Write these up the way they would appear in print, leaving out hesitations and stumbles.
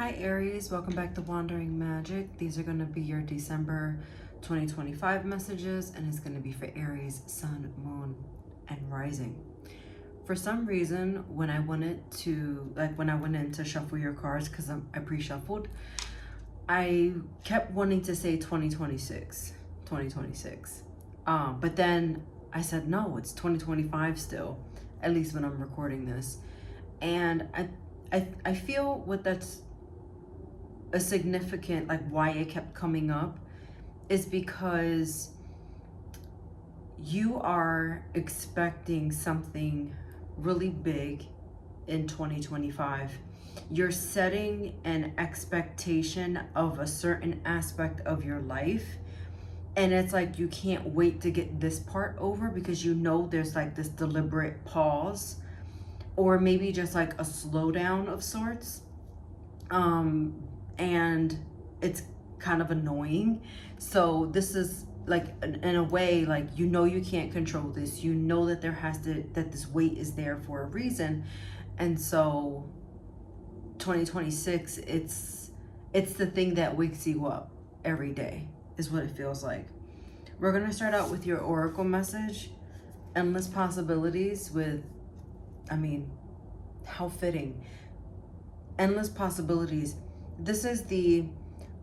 Hi Aries, welcome back to Wandering Magic. These are going to be your December 2025 messages, and it's going to be for Aries, Sun, Moon, and Rising. For some reason, when I went in to shuffle your cards, because I pre-shuffled, I kept wanting to say 2026. But then I said, no, it's 2025 still, at least when I'm recording this. And I feel what that's a significant, like why it kept coming up is because you are expecting something really big in 2025. You're setting an expectation of a certain aspect of your life, and it's like you can't wait to get this part over because you know there's like this deliberate pause or maybe just like a slowdown of sorts. And it's kind of annoying. So this is like in a way, like, you know, you can't control this. You know that that this weight is there for a reason. And so 2026, it's the thing that wakes you up every day is what it feels like. We're going to start out with your oracle message, endless possibilities with, I mean, how fitting. Endless possibilities. This is the,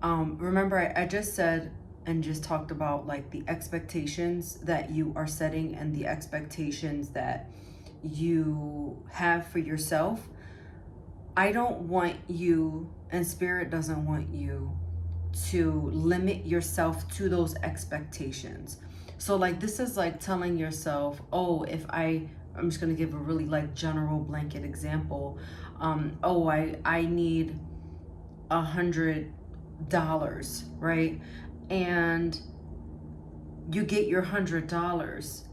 remember I just said and just talked about like the expectations that you are setting and the expectations that you have for yourself. I don't want you, and Spirit doesn't want you, to limit yourself to those expectations. So like this is like telling yourself, oh, I'm just gonna give a really like general blanket example. Oh, I need $100, right? And you get your $100.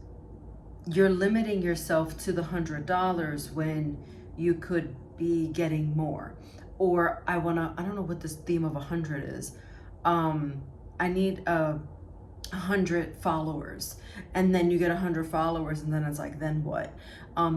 You're limiting yourself to the $100 when you could be getting more. Or I don't know what this theme of 100 is. I need 100 followers, and then you get 100 followers, and then it's like, then what?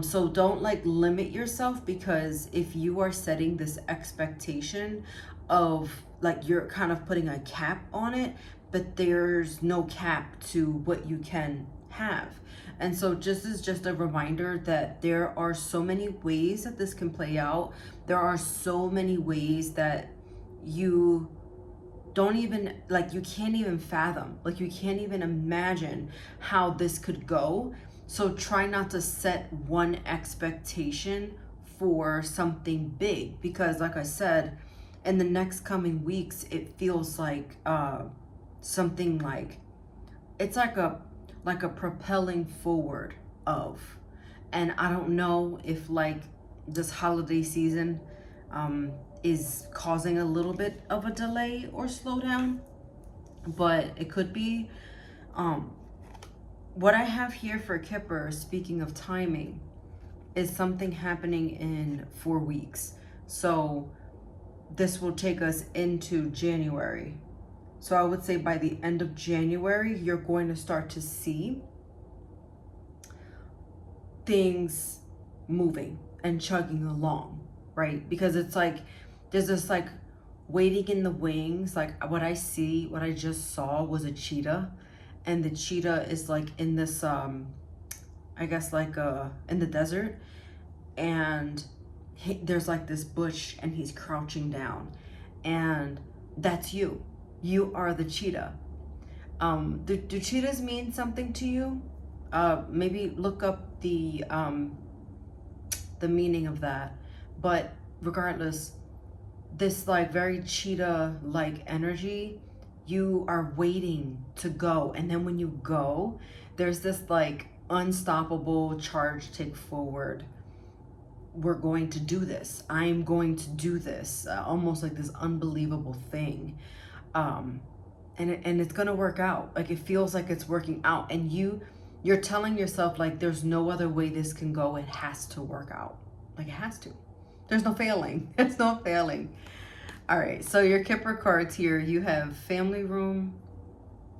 So don't like limit yourself, because if you are setting this expectation of like, you're kind of putting a cap on it, but there's no cap to what you can have. And so just as just a reminder that there are so many ways that this can play out. There are so many ways that you don't even, like, you can't even fathom, like, you can't even imagine how this could go. So try not to set one expectation for something big, because like I said, in the next coming weeks, it feels like something like, it's like a propelling forward of, and I don't know if like this holiday season is causing a little bit of a delay or slowdown, but it could be. What I have here for Kipper, speaking of timing, is something happening in 4 weeks. So this will take us into January. So I would say by the end of January, you're going to start to see things moving and chugging along, right? Because it's like, there's this like waiting in the wings. Like what I just saw was a cheetah, and the cheetah is like in this, I guess like in the desert, and there's like this bush, and he's crouching down, and that's you. You are the cheetah. Do cheetahs mean something to you? Maybe look up the meaning of that. But regardless, this like very cheetah-like energy, you are waiting to go, and then when you go, there's this like unstoppable charge, take forward. We're going to do this. I'm going to do this. Almost like this unbelievable thing. And it's gonna work out. Like, it feels like it's working out, and you're telling yourself like, there's no other way this can go. It has to work out. Like, it has to. There's no failing. It's no failing. All right, so your Kipper cards here, you have family room,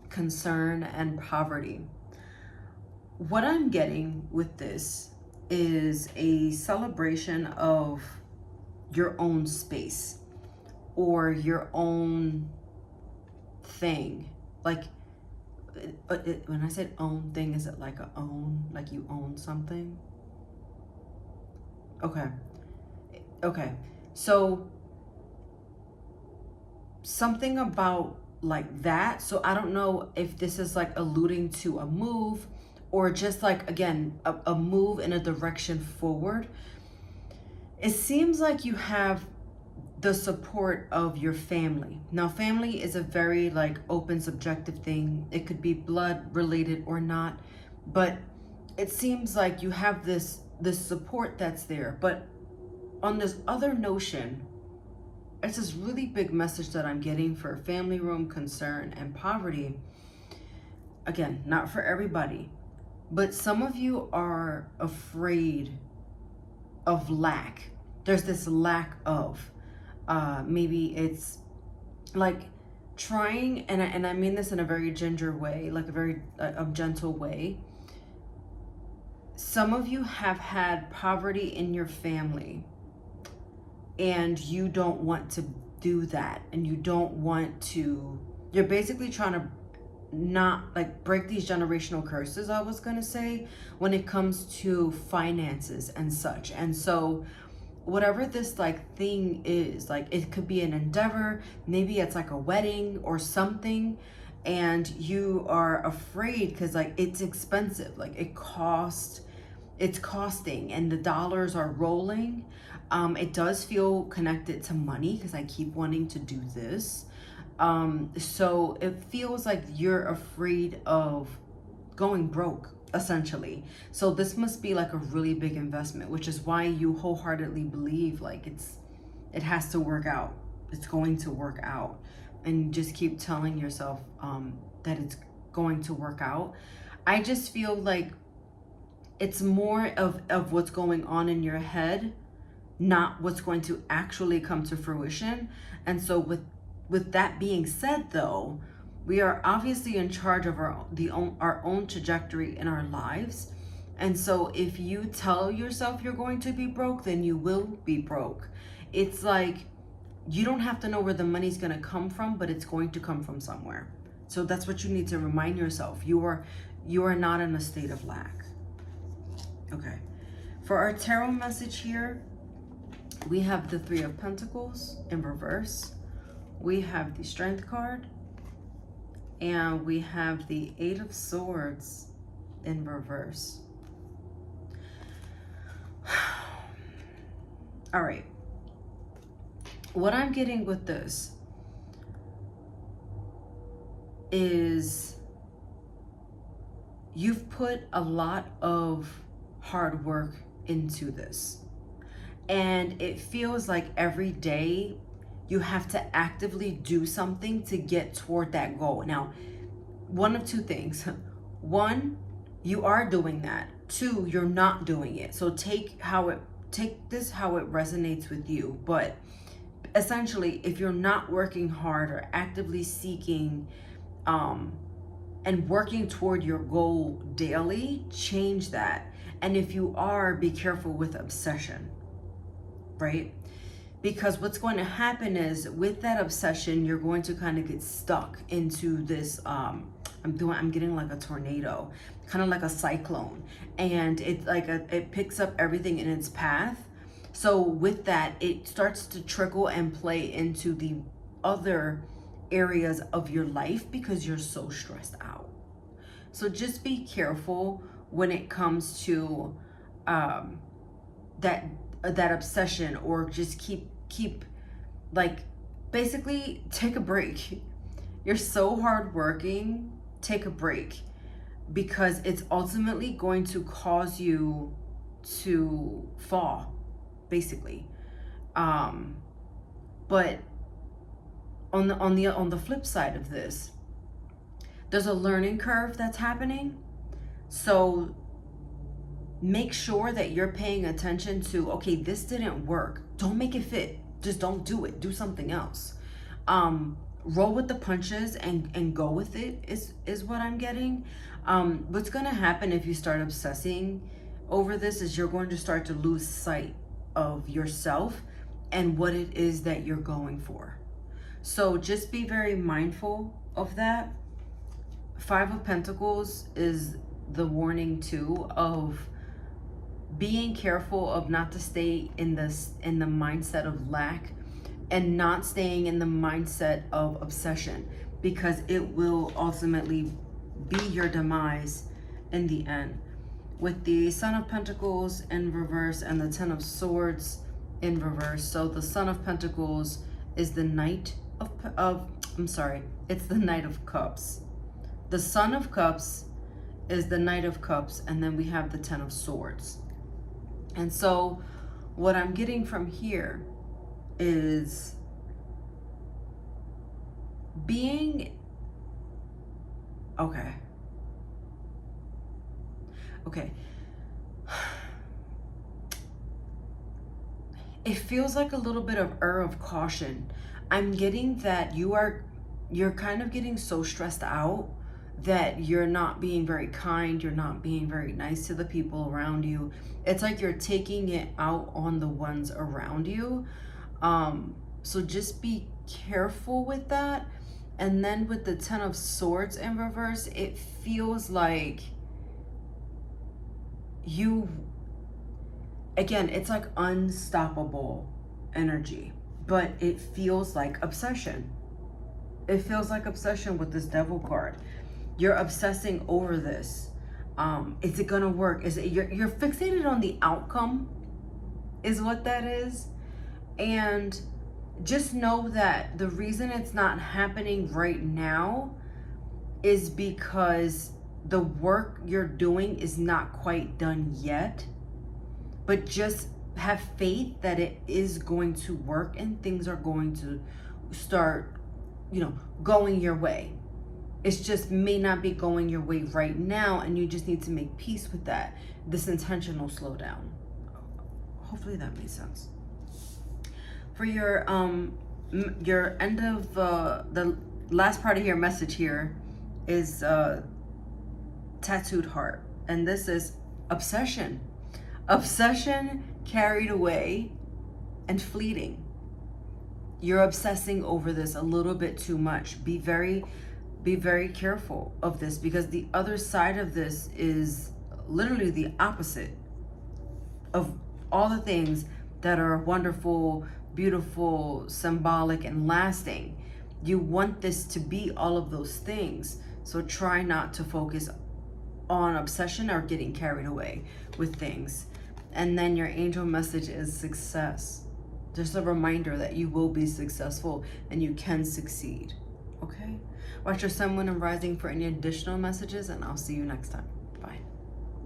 concern, and poverty. What I'm getting with this is a celebration of your own space. or your own thing. Like, when I said own thing, is it like a own, like you own something? Okay, so something about like that. So I don't know if this is like alluding to a move, or just like, again, a move in a direction forward. It seems like you have the support of your family. Now, family is a very like open, subjective thing. It could be blood related or not, but it seems like you have this support that's there. But on this other notion, it's this really big message that I'm getting for family room, concern, and poverty. Again, not for everybody, but some of you are afraid of lack. There's this lack of, maybe it's like trying, and I mean this in a very ginger way, like a very gentle way. Some of you have had poverty in your family, and you don't want to do that, and you don't want to, you're basically trying to not like break these generational curses, I was gonna say, when it comes to finances and such. And so whatever this like thing is, like it could be an endeavor, maybe it's like a wedding or something, and you are afraid because like it's expensive, like it's costing, and the dollars are rolling. It does feel connected to money because I keep wanting to do this. So it feels like you're afraid of going broke, essentially. So this must be like a really big investment, which is why you wholeheartedly believe like it has to work out. It's going to work out. And you just keep telling yourself that it's going to work out. I just feel like it's more of what's going on in your head, not what's going to actually come to fruition. And so with that being said, though, we are obviously in charge of our own trajectory in our lives. And so if you tell yourself you're going to be broke, then you will be broke. It's like you don't have to know where the money's going to come from, but it's going to come from somewhere. So that's what you need to remind yourself. You are not in a state of lack. Okay. For our tarot message here, we have the Three of Pentacles in reverse. We have the Strength card, and we have the Eight of Swords in reverse. All right. What I'm getting with this is you've put a lot of hard work into this, and it feels like every day you have to actively do something to get toward that goal. Now, one of two things. One, you are doing that. Two, you're not doing it. So take this how it resonates with you. But essentially, if you're not working hard or actively seeking and working toward your goal daily, change that. And if you are, be careful with obsession, right? Because what's going to happen is with that obsession, you're going to kind of get stuck into this, I'm getting like a tornado, kind of like a cyclone. And it's like it picks up everything in its path. So with that, it starts to trickle and play into the other areas of your life because you're so stressed out. So just be careful when it comes to that obsession, or just keep like, basically take a break. You're so hardworking, take a break, because it's ultimately going to cause you to fall, basically. But on the flip side of this, there's a learning curve that's happening. So make sure that you're paying attention to, okay, this didn't work. Don't make it fit. Just don't do it. Do something else. Roll with the punches and go with it is what I'm getting. What's going to happen if you start obsessing over this is you're going to start to lose sight of yourself and what it is that you're going for. So just be very mindful of that. Five of Pentacles is the warning too of being careful of not to stay in the mindset of lack, and not staying in the mindset of obsession, because it will ultimately be your demise in the end. With the Son of Pentacles in reverse and the Ten of Swords in reverse. So the Son of Pentacles is the Knight of it's the Knight of Cups. The Son of Cups is the Knight of Cups, and then we have the Ten of Swords. And so what I'm getting from here is being okay. It feels like a little bit of of caution. I'm getting that you're kind of getting so stressed out that you're not being very kind, you're not being very nice to the people around you. It's like you're taking it out on the ones around you. So just be careful with that. And then with the Ten of Swords in reverse, it feels like again, it's like unstoppable energy, but it feels like obsession. It feels like obsession with this Devil card. You're obsessing over this. Is it gonna work? Is it you're fixated on the outcome, is what that is. And just know that the reason it's not happening right now is because the work you're doing is not quite done yet. But just have faith that it is going to work and things are going to start, going your way. It's just may not be going your way right now, and you just need to make peace with that. This intentional slowdown. Hopefully that makes sense. For your end of the last part of your message here is tattooed heart, and this is obsession. Obsession carried away and fleeting. You're obsessing over this a little bit too much. Be very careful of this, because the other side of this is literally the opposite of all the things that are wonderful, beautiful, symbolic, and lasting. You want this to be all of those things. So try not to focus on obsession or getting carried away with things. And then your angel message is success. Just a reminder that you will be successful and you can succeed. Okay? Watch your sun, moon, and rising for any additional messages, and I'll see you next time. Bye.